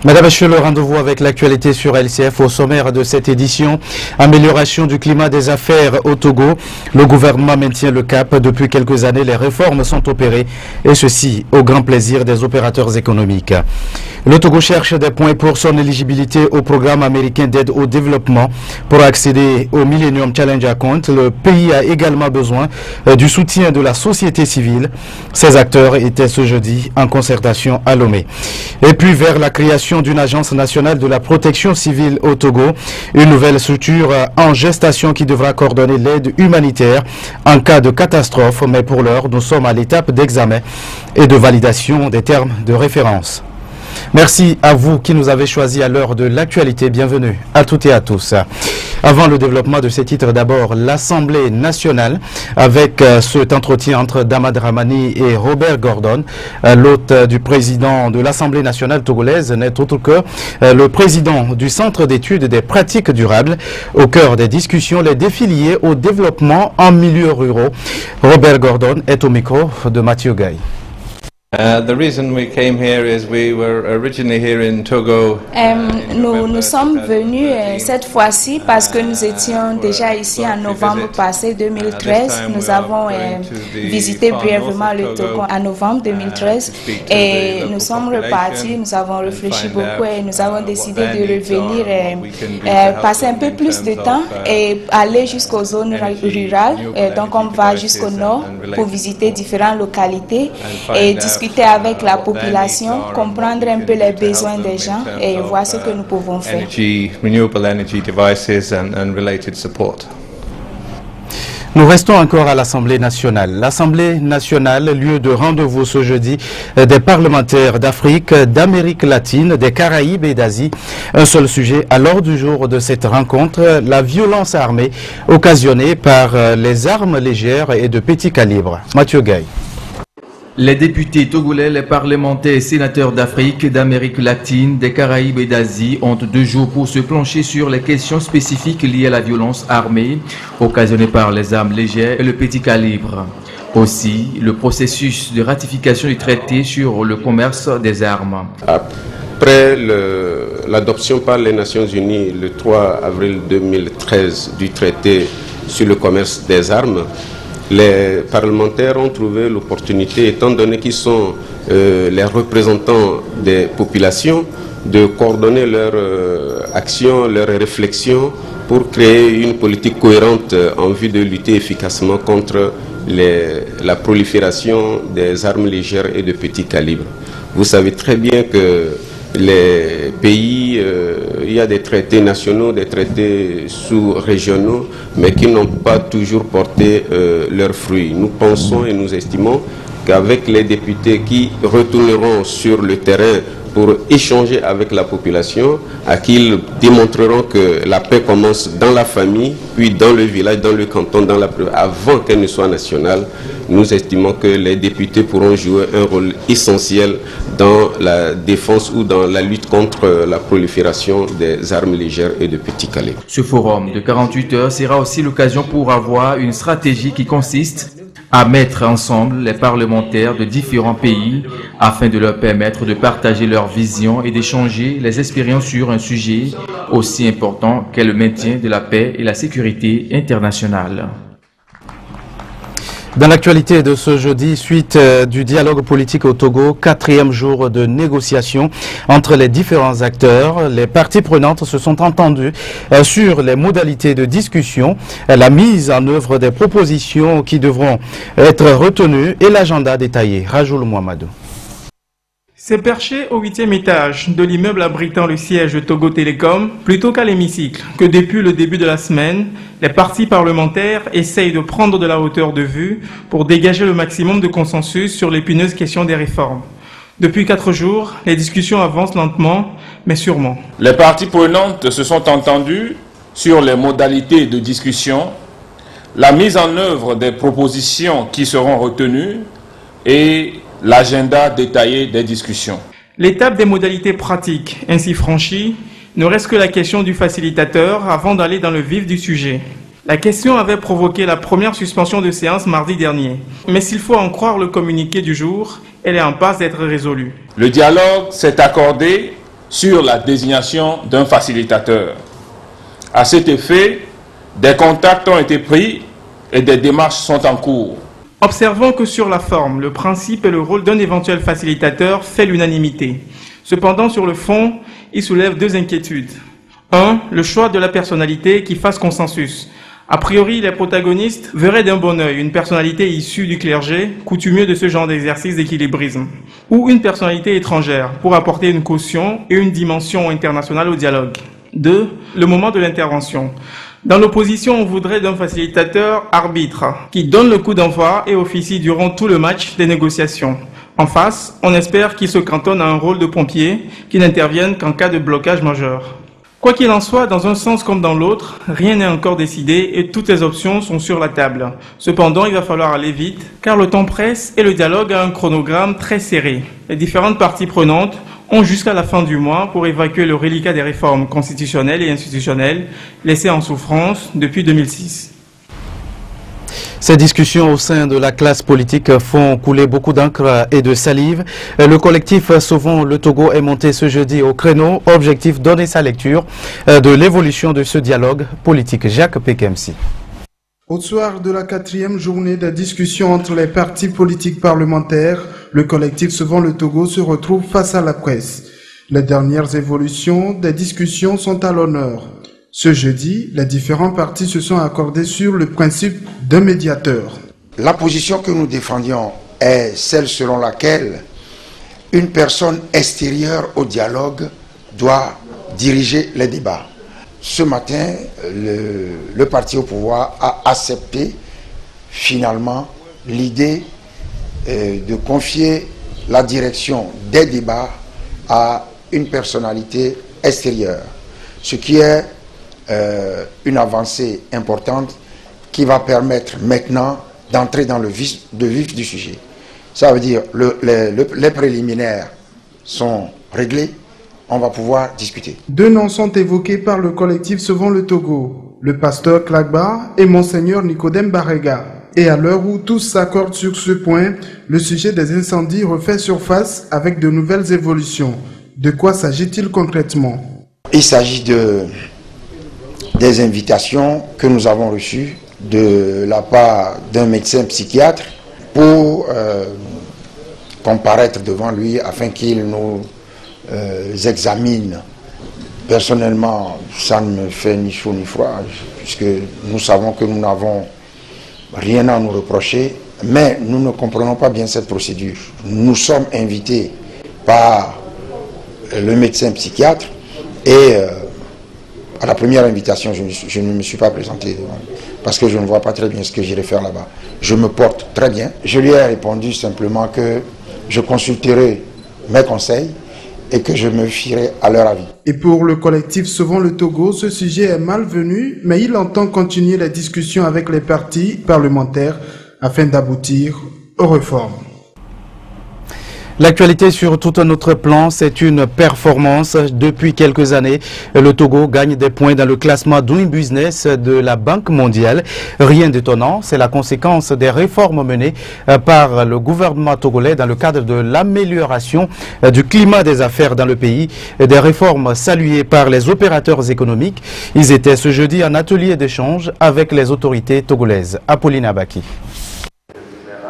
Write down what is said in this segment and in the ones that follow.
Mesdames et messieurs, le rendez-vous avec l'actualité sur LCF au sommaire de cette édition. Amélioration du climat des affaires au Togo. Le gouvernement maintient le cap. Depuis quelques années, les réformes sont opérées et ceci au grand plaisir des opérateurs économiques. Le Togo cherche des points pour son éligibilité au programme américain d'aide au développement. Pour accéder au Millennium Challenge Account, le pays a également besoin du soutien de la société civile. Ces acteurs étaient ce jeudi en concertation à Lomé. Et puis vers la création d'une agence nationale de la protection civile au Togo, une nouvelle structure en gestation qui devra coordonner l'aide humanitaire en cas de catastrophe. Mais pour l'heure, nous sommes à l'étape d'examen et de validation des termes de référence. Merci à vous qui nous avez choisis à l'heure de l'actualité. Bienvenue à toutes et à tous. Avant le développement de ces titres, d'abord l'Assemblée nationale avec cet entretien entre Dama Dramani et Robert Gordon. L'hôte du président de l'Assemblée nationale togolaise n'est autre que le président du Centre d'études des pratiques durables. Au cœur des discussions, les défis liés au développement en milieu ruraux. Robert Gordon est au micro de Mathieu Gaye. Nous sommes venus cette fois-ci parce que nous étions déjà ici en novembre passé 2013. Nous avons visité brièvement le Togo en novembre 2013 et nous sommes repartis. Nous avons réfléchi beaucoup et nous avons décidé de revenir passer un peu plus de temps et aller jusqu'aux zones rurales. Donc on va jusqu'au nord pour visiter différentes localités et discuter avec la population, comprendre un peu les besoins des gens et voir ce que nous pouvons faire. Nous restons encore à l'Assemblée nationale. L'Assemblée nationale, lieu de rendez-vous ce jeudi des parlementaires d'Afrique, d'Amérique latine, des Caraïbes et d'Asie. Un seul sujet à l'ordre du jour de cette rencontre, la violence armée occasionnée par les armes légères et de petit calibre. Mathieu Gaye. Les députés togolais, les parlementaires et sénateurs d'Afrique, d'Amérique latine, des Caraïbes et d'Asie ont 2 jours pour se pencher sur les questions spécifiques liées à la violence armée occasionnée par les armes légères et le petit calibre. Aussi, le processus de ratification du traité sur le commerce des armes. Après l'adoption par les Nations Unies le 3 avril 2013 du traité sur le commerce des armes, les parlementaires ont trouvé l'opportunité, étant donné qu'ils sont les représentants des populations, de coordonner leurs actions, leurs réflexions pour créer une politique cohérente en vue de lutter efficacement contre la prolifération des armes légères et de petit calibre. Vous savez très bien que les pays, il y a des traités nationaux, des traités sous-régionaux, mais qui n'ont pas toujours porté leurs fruits. Nous pensons et nous estimons qu'avec les députés qui retourneront sur le terrain pour échanger avec la population, à qui ils démontreront que la paix commence dans la famille, puis dans le village, dans le canton, avant qu'elle ne soit nationale. Nous estimons que les députés pourront jouer un rôle essentiel dans la défense ou dans la lutte contre la prolifération des armes légères et de petits calibres. Ce forum de 48 heures sera aussi l'occasion pour avoir une stratégie qui consiste à mettre ensemble les parlementaires de différents pays afin de leur permettre de partager leurs visions et d'échanger les expériences sur un sujet aussi important qu'est le maintien de la paix et la sécurité internationale. Dans l'actualité de ce jeudi, suite du dialogue politique au Togo, 4e jour de négociation entre les différents acteurs, les parties prenantes se sont entendues sur les modalités de discussion, la mise en œuvre des propositions qui devront être retenues et l'agenda détaillé. Rajoul Mohamedou. C'est perché au 8e étage de l'immeuble abritant le siège de Togo Télécom, plutôt qu'à l'hémicycle, que depuis le début de la semaine, les partis parlementaires essayent de prendre de la hauteur de vue pour dégager le maximum de consensus sur l'épineuse question des réformes. Depuis 4 jours, les discussions avancent lentement, mais sûrement. Les parties prenantes se sont entendues sur les modalités de discussion, la mise en œuvre des propositions qui seront retenues et l'agenda détaillé des discussions. L'étape des modalités pratiques ainsi franchie ne reste que la question du facilitateur avant d'aller dans le vif du sujet. La question avait provoqué la première suspension de séance mardi dernier. Mais s'il faut en croire le communiqué du jour, elle est en passe d'être résolue. Le dialogue s'est accordé sur la désignation d'un facilitateur. À cet effet, des contacts ont été pris et des démarches sont en cours. Observons que sur la forme, le principe et le rôle d'un éventuel facilitateur fait l'unanimité. Cependant, sur le fond, il soulève deux inquiétudes. 1. Le choix de la personnalité qui fasse consensus. A priori, les protagonistes verraient d'un bon œil une personnalité issue du clergé, coutumier de ce genre d'exercice d'équilibrisme, ou une personnalité étrangère pour apporter une caution et une dimension internationale au dialogue. 2. Le moment de l'intervention. Dans l'opposition, on voudrait d'un facilitateur arbitre qui donne le coup d'envoi et officie durant tout le match des négociations. En face, on espère qu'il se cantonne à un rôle de pompier qui n'intervienne qu'en cas de blocage majeur. Quoi qu'il en soit, dans un sens comme dans l'autre, rien n'est encore décidé et toutes les options sont sur la table. Cependant, il va falloir aller vite car le temps presse et le dialogue a un chronogramme très serré. Les différentes parties prenantes ont jusqu'à la fin du mois pour évacuer le reliquat des réformes constitutionnelles et institutionnelles laissées en souffrance depuis 2006. Ces discussions au sein de la classe politique font couler beaucoup d'encre et de salive. Le collectif Sauvons le Togo est monté ce jeudi au créneau. Objectif, donner sa lecture de l'évolution de ce dialogue politique. Jacques Pekemsi. Au soir de la 4e journée de discussion entre les partis politiques parlementaires, le collectif Sauvons le Togo se retrouve face à la presse. Les dernières évolutions des discussions sont à l'honneur. Ce jeudi, les différents partis se sont accordés sur le principe d'un médiateur. La position que nous défendions est celle selon laquelle une personne extérieure au dialogue doit diriger les débats. Ce matin, le parti au pouvoir a accepté finalement l'idée de confier la direction des débats à une personnalité extérieure, ce qui est une avancée importante qui va permettre maintenant d'entrer dans le vif du sujet. Ça veut dire les préliminaires sont réglés, on va pouvoir discuter. Deux noms sont évoqués par le collectif Sauvons le Togo, le pasteur Klagba et Monseigneur Nicodème Barrega. Et à l'heure où tous s'accordent sur ce point, le sujet des incendies refait surface avec de nouvelles évolutions. De quoi s'agit-il concrètement? Il s'agit des invitations que nous avons reçues de la part d'un médecin psychiatre pour comparaître devant lui afin qu'il nous examine. Personnellement, ça ne me fait ni chaud ni froid, puisque nous savons que nous n'avons rien à nous reprocher, mais nous ne comprenons pas bien cette procédure. Nous sommes invités par le médecin psychiatre et à la première invitation, je ne me suis pas présenté parce que je ne vois pas très bien ce que j'irai faire là-bas. Je me porte très bien. Je lui ai répondu simplement que je consulterai mes conseils et que je me fierai à leur avis. Et pour le collectif Sauvons le Togo, ce sujet est malvenu, mais il entend continuer la discussion avec les partis parlementaires afin d'aboutir aux réformes. L'actualité sur tout un autre plan, c'est une performance. Depuis quelques années, le Togo gagne des points dans le classement Doing Business de la Banque mondiale. Rien d'étonnant, c'est la conséquence des réformes menées par le gouvernement togolais dans le cadre de l'amélioration du climat des affaires dans le pays. Des réformes saluées par les opérateurs économiques. Ils étaient ce jeudi en atelier d'échange avec les autorités togolaises. Apolline Abaki.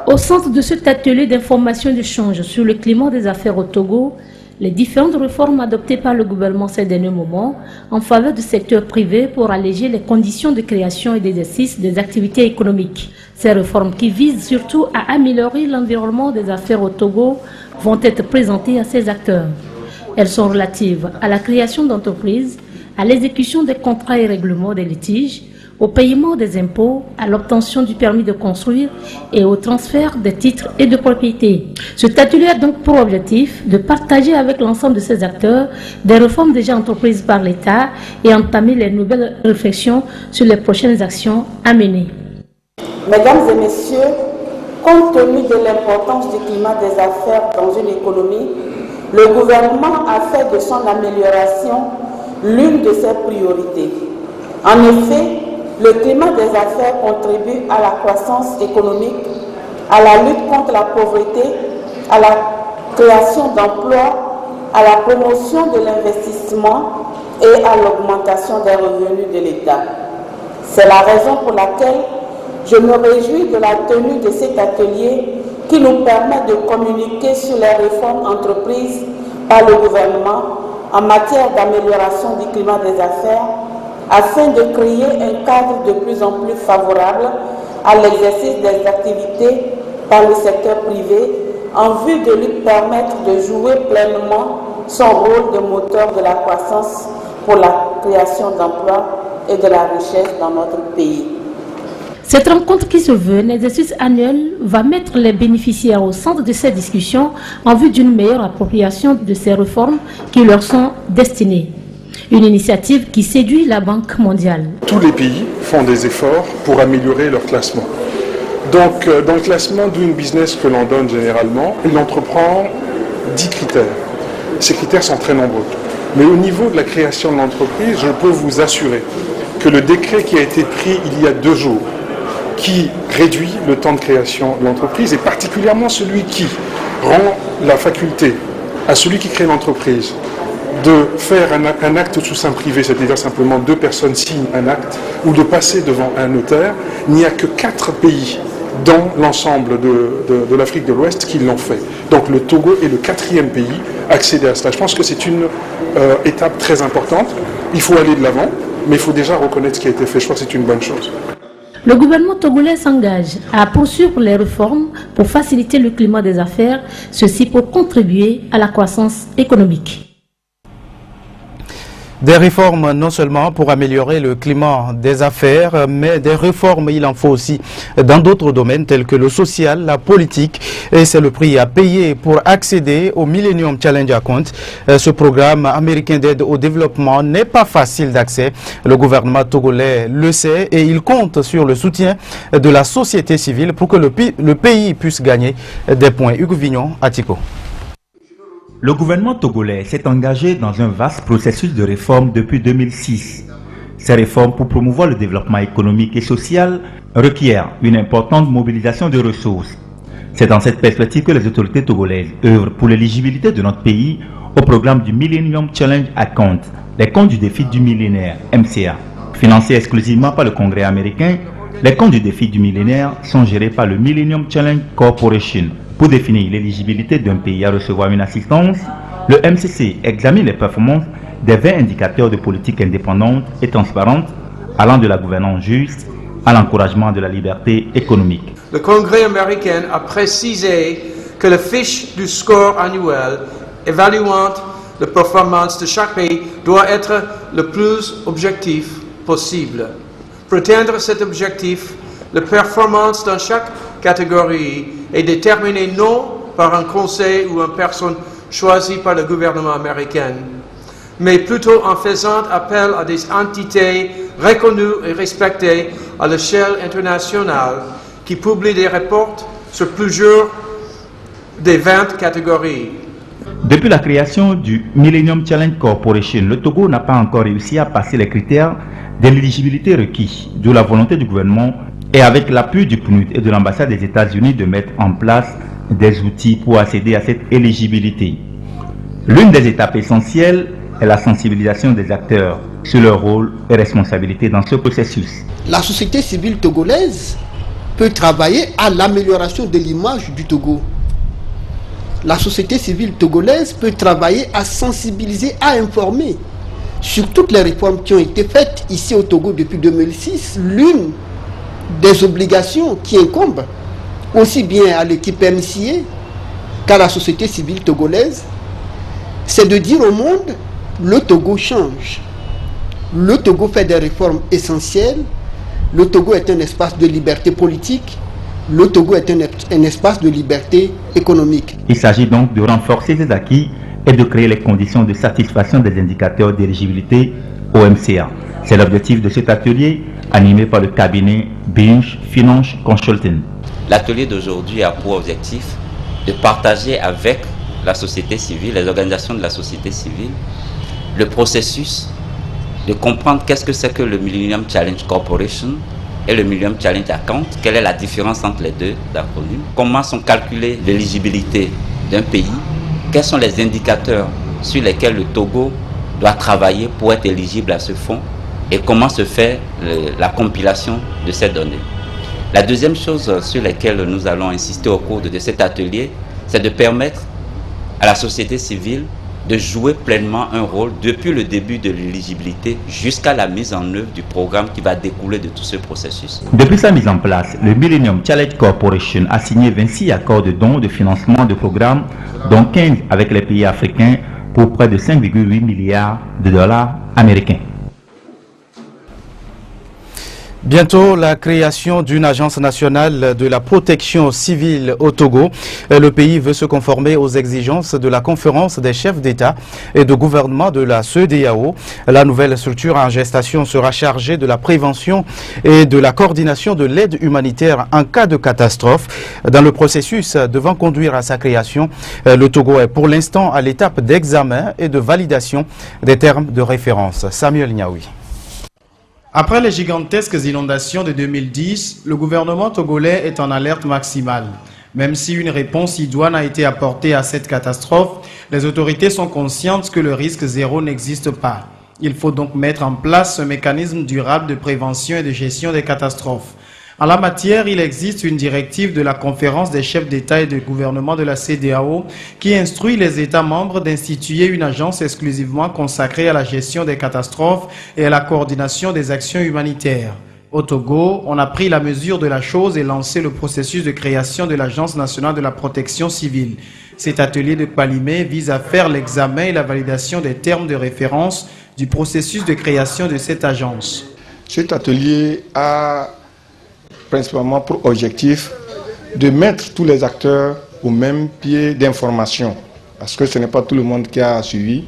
Au centre de cet atelier d'information et d'échange sur le climat des affaires au Togo, les différentes réformes adoptées par le gouvernement ces derniers moments en faveur du secteur privé pour alléger les conditions de création et d'exercice des activités économiques. Ces réformes qui visent surtout à améliorer l'environnement des affaires au Togo vont être présentées à ces acteurs. Elles sont relatives à la création d'entreprises, à l'exécution des contrats et règlements des litiges, au paiement des impôts, à l'obtention du permis de construire et au transfert des titres et de propriété. Cet atelier a donc pour objectif de partager avec l'ensemble de ces acteurs des réformes déjà entreprises par l'État et entamer les nouvelles réflexions sur les prochaines actions à mener. Mesdames et messieurs, compte tenu de l'importance du climat des affaires dans une économie, le gouvernement a fait de son amélioration l'une de ses priorités. En effet, le climat des affaires contribue à la croissance économique, à la lutte contre la pauvreté, à la création d'emplois, à la promotion de l'investissement et à l'augmentation des revenus de l'État. C'est la raison pour laquelle je me réjouis de la tenue de cet atelier qui nous permet de communiquer sur les réformes entreprises par le gouvernement en matière d'amélioration du climat des affaires afin de créer un cadre de plus en plus favorable à l'exercice des activités par le secteur privé en vue de lui permettre de jouer pleinement son rôle de moteur de la croissance pour la création d'emplois et de la richesse dans notre pays. Cette rencontre qui se veut un exercice annuel va mettre les bénéficiaires au centre de ces discussions en vue d'une meilleure appropriation de ces réformes qui leur sont destinées. Une initiative qui séduit la Banque mondiale. Tous les pays font des efforts pour améliorer leur classement. Donc, dans le classement Doing Business que l'on donne généralement, il entreprend 10 critères. Ces critères sont très nombreux. Mais au niveau de la création de l'entreprise, je peux vous assurer que le décret qui a été pris il y a 2 jours, qui réduit le temps de création de l'entreprise, et particulièrement celui qui rend la faculté à celui qui crée l'entreprise de faire un acte sous seing privé, c'est-à-dire simplement 2 personnes signent un acte, ou de passer devant un notaire, il n'y a que 4 pays dans l'ensemble de l'Afrique de l'Ouest qui l'ont fait. Donc le Togo est le 4e pays à accéder à cela. Je pense que c'est une étape très importante. Il faut aller de l'avant, mais il faut déjà reconnaître ce qui a été fait. Je crois que c'est une bonne chose. Le gouvernement togolais s'engage à poursuivre les réformes pour faciliter le climat des affaires, ceci pour contribuer à la croissance économique. Des réformes non seulement pour améliorer le climat des affaires, mais des réformes il en faut aussi dans d'autres domaines tels que le social, la politique, et c'est le prix à payer pour accéder au Millennium Challenge Account. Ce programme américain d'aide au développement n'est pas facile d'accès. Le gouvernement togolais le sait et il compte sur le soutien de la société civile pour que le pays puisse gagner des points. Hugues Vignon, Atiko. Le gouvernement togolais s'est engagé dans un vaste processus de réforme depuis 2006. Ces réformes pour promouvoir le développement économique et social requièrent une importante mobilisation de ressources. C'est dans cette perspective que les autorités togolaises œuvrent pour l'éligibilité de notre pays au programme du Millennium Challenge Account, les comptes du défi du millénaire, MCA. Financés exclusivement par le Congrès américain, les comptes du défi du millénaire sont gérés par le Millennium Challenge Corporation. Pour définir l'éligibilité d'un pays à recevoir une assistance, le MCC examine les performances des 20 indicateurs de politique indépendante et transparente allant de la gouvernance juste à l'encouragement de la liberté économique. Le Congrès américain a précisé que la fiche du score annuel évaluant la performance de chaque pays doit être le plus objectif possible. Pour atteindre cet objectif, la performance dans chaque catégorie est déterminée non par un conseil ou une personne choisie par le gouvernement américain, mais plutôt en faisant appel à des entités reconnues et respectées à l'échelle internationale qui publient des rapports sur plusieurs des 20 catégories. Depuis la création du Millennium Challenge Corporation, le Togo n'a pas encore réussi à passer les critères de l'éligibilité requis, d'où la volonté du gouvernement et avec l'appui du PNUD et de l'ambassade des États-Unis de mettre en place des outils pour accéder à cette éligibilité. L'une des étapes essentielles est la sensibilisation des acteurs sur leur rôle et responsabilité dans ce processus. La société civile togolaise peut travailler à l'amélioration de l'image du Togo. La société civile togolaise peut travailler à sensibiliser, à informer sur toutes les réformes qui ont été faites ici au Togo depuis 2006. L'une des obligations qui incombent aussi bien à l'équipe MCA qu'à la société civile togolaise, c'est de dire au monde, le Togo change. Le Togo fait des réformes essentielles. Le Togo est un espace de liberté politique. Le Togo est un espace de liberté économique. Il s'agit donc de renforcer ces acquis et de créer les conditions de satisfaction des indicateurs d'éligibilité au MCA. C'est l'objectif de cet atelier animé par le cabinet Binge Finance Consulting. L'atelier d'aujourd'hui a pour objectif de partager avec la société civile, les organisations de la société civile, le processus de comprendre qu'est-ce que c'est que le Millennium Challenge Corporation et le Millennium Challenge Account, quelle est la différence entre les deux acronymes, comment sont calculées l'éligibilité d'un pays, quels sont les indicateurs sur lesquels le Togo doit travailler pour être éligible à ce fonds et comment se fait la compilation de ces données. La deuxième chose sur laquelle nous allons insister au cours de cet atelier, c'est de permettre à la société civile de jouer pleinement un rôle depuis le début de l'éligibilité jusqu'à la mise en œuvre du programme qui va découler de tout ce processus. Depuis sa mise en place, le Millennium Challenge Corporation a signé 26 accords de dons de financement de programmes, dont 15 avec les pays africains pour près de 5,8 milliards de dollars américains. Bientôt, la création d'une agence nationale de la protection civile au Togo. Le pays veut se conformer aux exigences de la conférence des chefs d'État et de gouvernement de la CEDEAO. La nouvelle structure en gestation sera chargée de la prévention et de la coordination de l'aide humanitaire en cas de catastrophe. Dans le processus devant conduire à sa création, le Togo est pour l'instant à l'étape d'examen et de validation des termes de référence. Samuel Niaoui. Après les gigantesques inondations de 2010, le gouvernement togolais est en alerte maximale. Même si une réponse idoine a été apportée à cette catastrophe, les autorités sont conscientes que le risque zéro n'existe pas. Il faut donc mettre en place un mécanisme durable de prévention et de gestion des catastrophes. En la matière, il existe une directive de la conférence des chefs d'État et de gouvernement de la CEDEAO qui instruit les États membres d'instituer une agence exclusivement consacrée à la gestion des catastrophes et à la coordination des actions humanitaires. Au Togo, on a pris la mesure de la chose et lancé le processus de création de l'Agence nationale de la protection civile. Cet atelier de Palimé vise à faire l'examen et la validation des termes de référence du processus de création de cette agence. Cet atelier a principalement pour objectif de mettre tous les acteurs au même pied d'information, parce que ce n'est pas tout le monde qui a suivi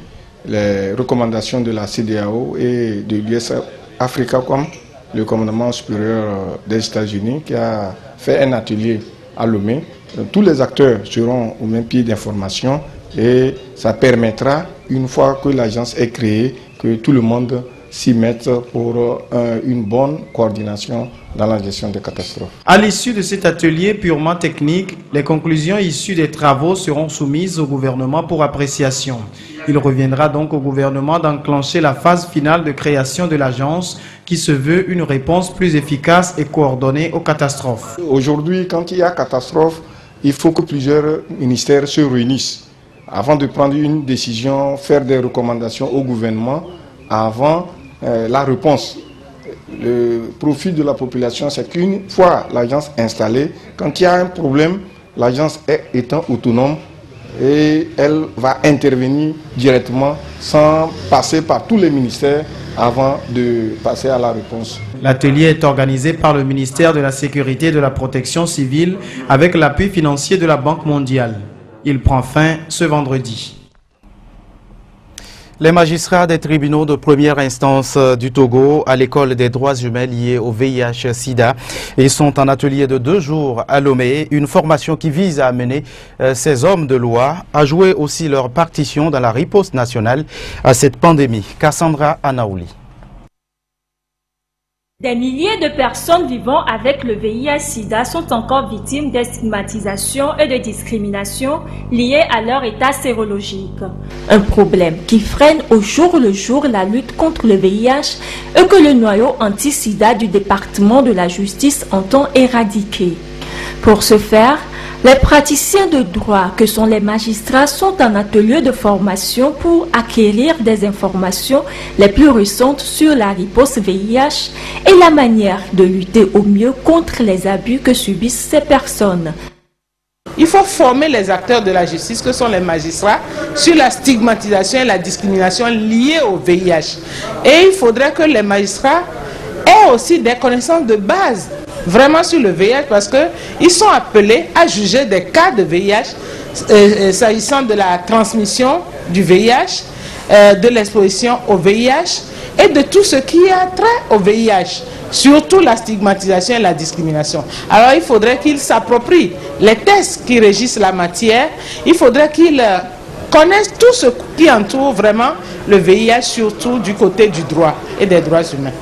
les recommandations de la CEDEAO et de l'US Africa, comme le commandement supérieur des États-Unis qui a fait un atelier à Lomé. Tous les acteurs seront au même pied d'information et ça permettra, une fois que l'agence est créée, que tout le monde s'y mettre pour une bonne coordination dans la gestion des catastrophes. À l'issue de cet atelier purement technique, les conclusions issues des travaux seront soumises au gouvernement pour appréciation. Il reviendra donc au gouvernement d'enclencher la phase finale de création de l'agence qui se veut une réponse plus efficace et coordonnée aux catastrophes. Aujourd'hui, quand il y a catastrophe, il faut que plusieurs ministères se réunissent avant de prendre une décision, faire des recommandations au gouvernement avant la réponse. Le profit de la population, c'est qu'une fois l'agence installée, quand il y a un problème, l'agence étant autonome et elle va intervenir directement sans passer par tous les ministères avant de passer à la réponse. L'atelier est organisé par le ministère de la Sécurité et de la Protection civile avec l'appui financier de la Banque mondiale. Il prend fin ce vendredi. Les magistrats des tribunaux de première instance du Togo à l'école des droits humains liés au VIH-Sida. Ils sont en atelier de 2 jours à Lomé, une formation qui vise à amener ces hommes de loi à jouer aussi leur partition dans la riposte nationale à cette pandémie. Cassandra Anaouli. Des milliers de personnes vivant avec le VIH-Sida sont encore victimes de stigmatisation et de discrimination liées à leur état sérologique. Un problème qui freine au jour le jour la lutte contre le VIH et que le noyau anti-Sida du département de la justice entend éradiquer. Pour ce faire, les praticiens de droit que sont les magistrats sont en atelier de formation pour acquérir des informations les plus récentes sur la riposte VIH et la manière de lutter au mieux contre les abus que subissent ces personnes. Il faut former les acteurs de la justice, que sont les magistrats, sur la stigmatisation et la discrimination liées au VIH. Et il faudrait que les magistrats aient aussi des connaissances de base vraiment sur le VIH, parce qu'ils sont appelés à juger des cas de VIH s'agissant de la transmission du VIH, de l'exposition au VIH et de tout ce qui a trait au VIH, surtout la stigmatisation et la discrimination. Alors il faudrait qu'ils s'approprient les tests qui régissent la matière, il faudrait qu'ils connaissent tout ce qui entoure vraiment le VIH, surtout du côté du droit et des droits humains.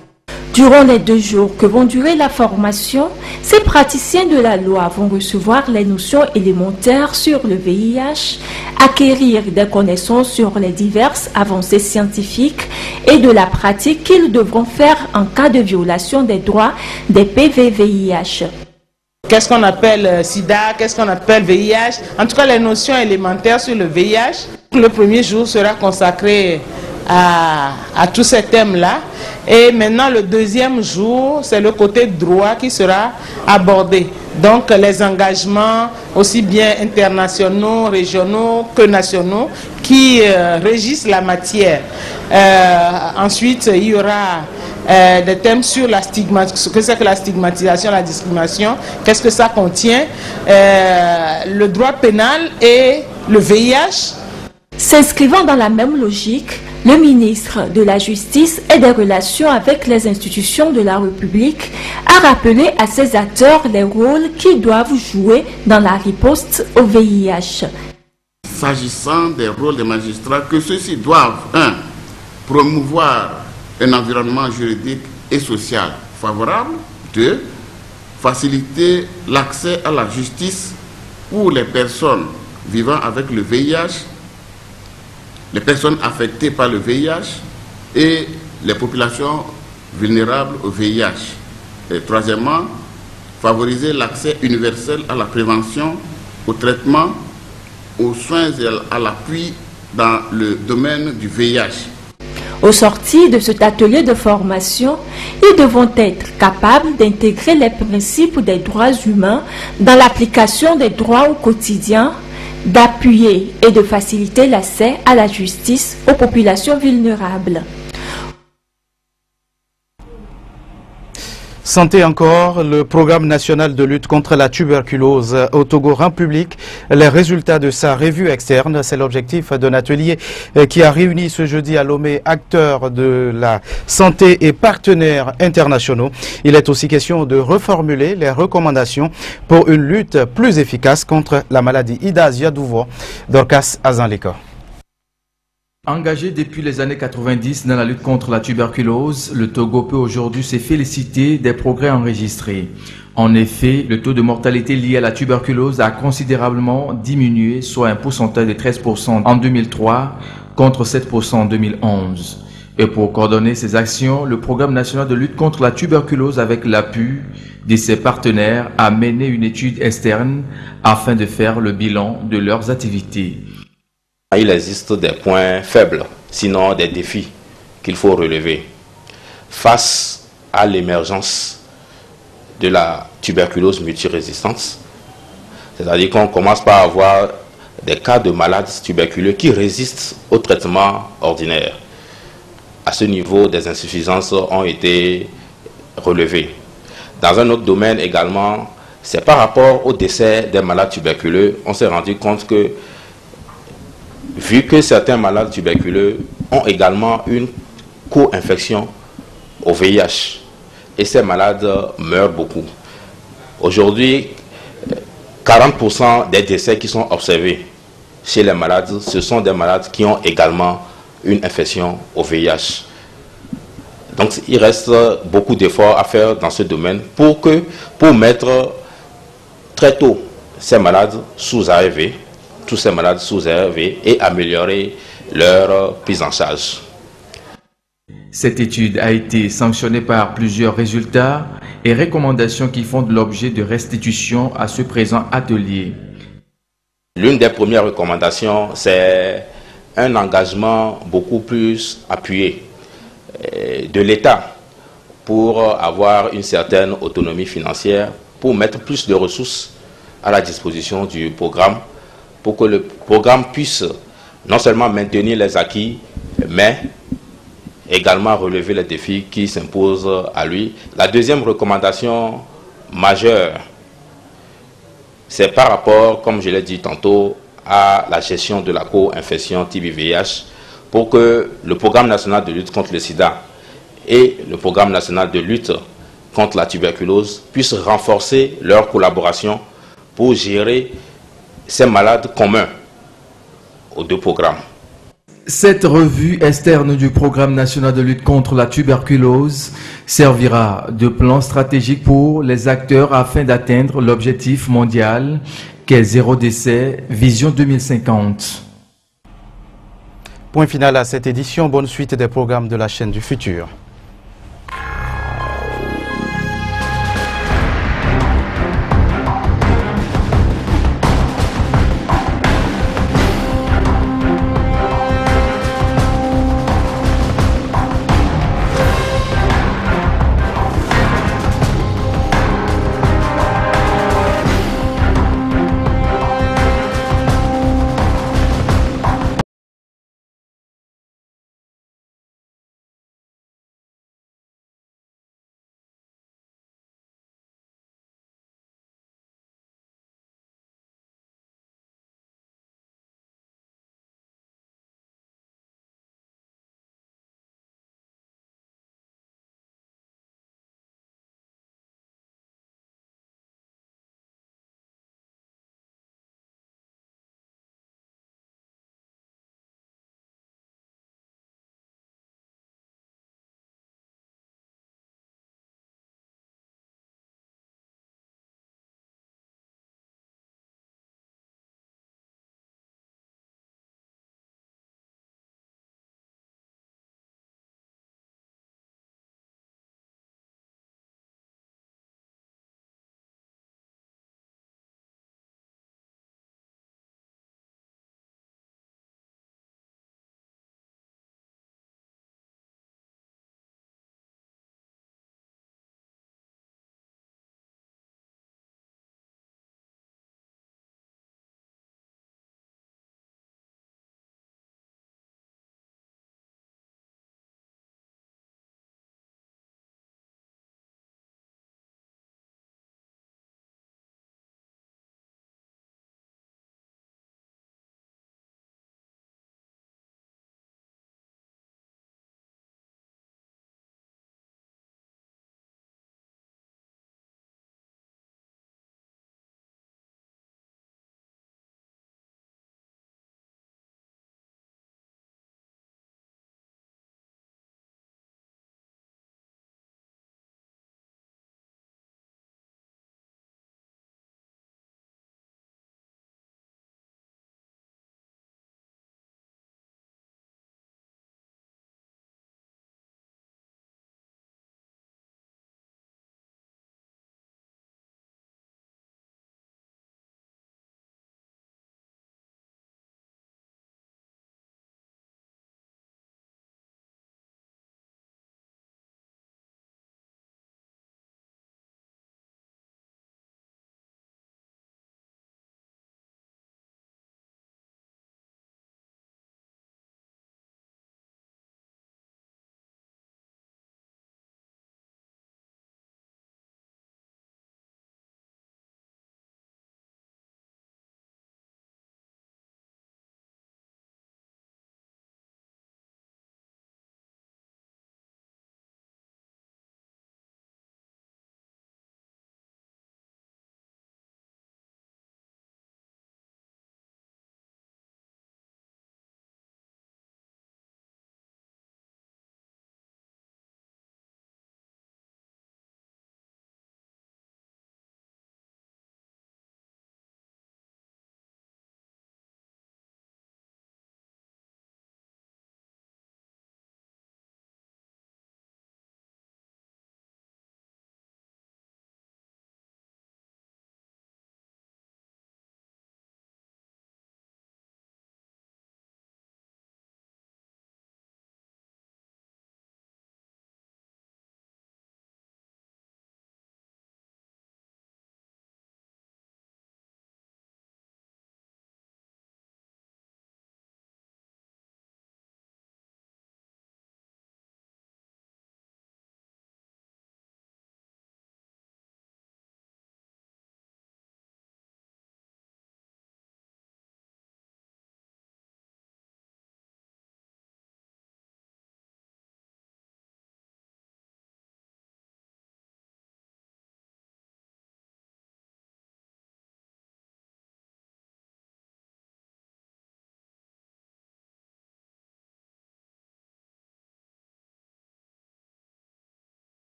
Durant les 2 jours que vont durer la formation, ces praticiens de la loi vont recevoir les notions élémentaires sur le VIH, acquérir des connaissances sur les diverses avancées scientifiques et de la pratique qu'ils devront faire en cas de violation des droits des PV-VIH. Qu'est-ce qu'on appelle sida, qu'est-ce qu'on appelle VIH, en tout cas les notions élémentaires sur le VIH. Le premier jour sera consacré à tous ces thèmes-là. Et maintenant, le deuxième jour, c'est le côté droit qui sera abordé. Donc, les engagements, aussi bien internationaux, régionaux que nationaux, qui régissent la matière. Ensuite, il y aura des thèmes sur la stigmatisation, ce que c'est que la stigmatisation, la discrimination, qu'est-ce que ça contient, le droit pénal et le VIH. S'inscrivant dans la même logique, le ministre de la Justice et des Relations avec les institutions de la République a rappelé à ses acteurs les rôles qu'ils doivent jouer dans la riposte au VIH. S'agissant des rôles des magistrats, que ceux-ci doivent 1. Promouvoir un environnement juridique et social favorable, 2. Faciliter l'accès à la justice pour les personnes vivant avec le VIH, les personnes affectées par le VIH et les populations vulnérables au VIH. Et troisièmement, favoriser l'accès universel à la prévention, au traitement, aux soins et à l'appui dans le domaine du VIH. Au sortir de cet atelier de formation, ils devront être capables d'intégrer les principes des droits humains dans l'application des droits au quotidien, d'appuyer et de faciliter l'accès à la justice aux populations vulnérables. Santé encore, le programme national de lutte contre la tuberculose au Togo rend public les résultats de sa revue externe. C'est l'objectif d'un atelier qui a réuni ce jeudi à Lomé acteurs de la santé et partenaires internationaux. Il est aussi question de reformuler les recommandations pour une lutte plus efficace contre la maladie Ida-Ziadouvo. Dorcas Azanleka. Engagé depuis les années 90 dans la lutte contre la tuberculose, le Togo peut aujourd'hui se féliciter des progrès enregistrés. En effet, le taux de mortalité lié à la tuberculose a considérablement diminué, soit un pourcentage de 13% en 2003 contre 7% en 2011. Et pour coordonner ces actions, le programme national de lutte contre la tuberculose avec l'appui de ses partenaires a mené une étude externe afin de faire le bilan de leurs activités. Il existe des points faibles, sinon des défis qu'il faut relever. Face à l'émergence de la tuberculose multirésistante, c'est-à-dire qu'on commence par avoir des cas de malades tuberculeux qui résistent au traitement ordinaire. À ce niveau, des insuffisances ont été relevées. Dans un autre domaine également, c'est par rapport au décès des malades tuberculeux, on s'est rendu compte que vu que certains malades tuberculeux ont également une co-infection au VIH et ces malades meurent beaucoup. Aujourd'hui, 40% des décès qui sont observés chez les malades, ce sont des malades qui ont également une infection au VIH. Donc il reste beaucoup d'efforts à faire dans ce domaine pour mettre très tôt ces malades sous ARV, tous ces malades sous ARV et améliorer leur prise en charge. Cette étude a été sanctionnée par plusieurs résultats et recommandations qui font de l'objet de restitution à ce présent atelier. L'une des premières recommandations, c'est un engagement beaucoup plus appuyé de l'État pour avoir une certaine autonomie financière, pour mettre plus de ressources à la disposition du programme, pour que le programme puisse non seulement maintenir les acquis, mais également relever les défis qui s'imposent à lui. La deuxième recommandation majeure, c'est par rapport, comme je l'ai dit tantôt, à la gestion de la co-infection TB-VIH, pour que le programme national de lutte contre le sida et le programme national de lutte contre la tuberculose puissent renforcer leur collaboration pour gérer ces malades communs aux deux programmes. Cette revue externe du Programme national de lutte contre la tuberculose servira de plan stratégique pour les acteurs afin d'atteindre l'objectif mondial qu'est zéro décès, vision 2050. Point final à cette édition. Bonne suite des programmes de la chaîne du futur.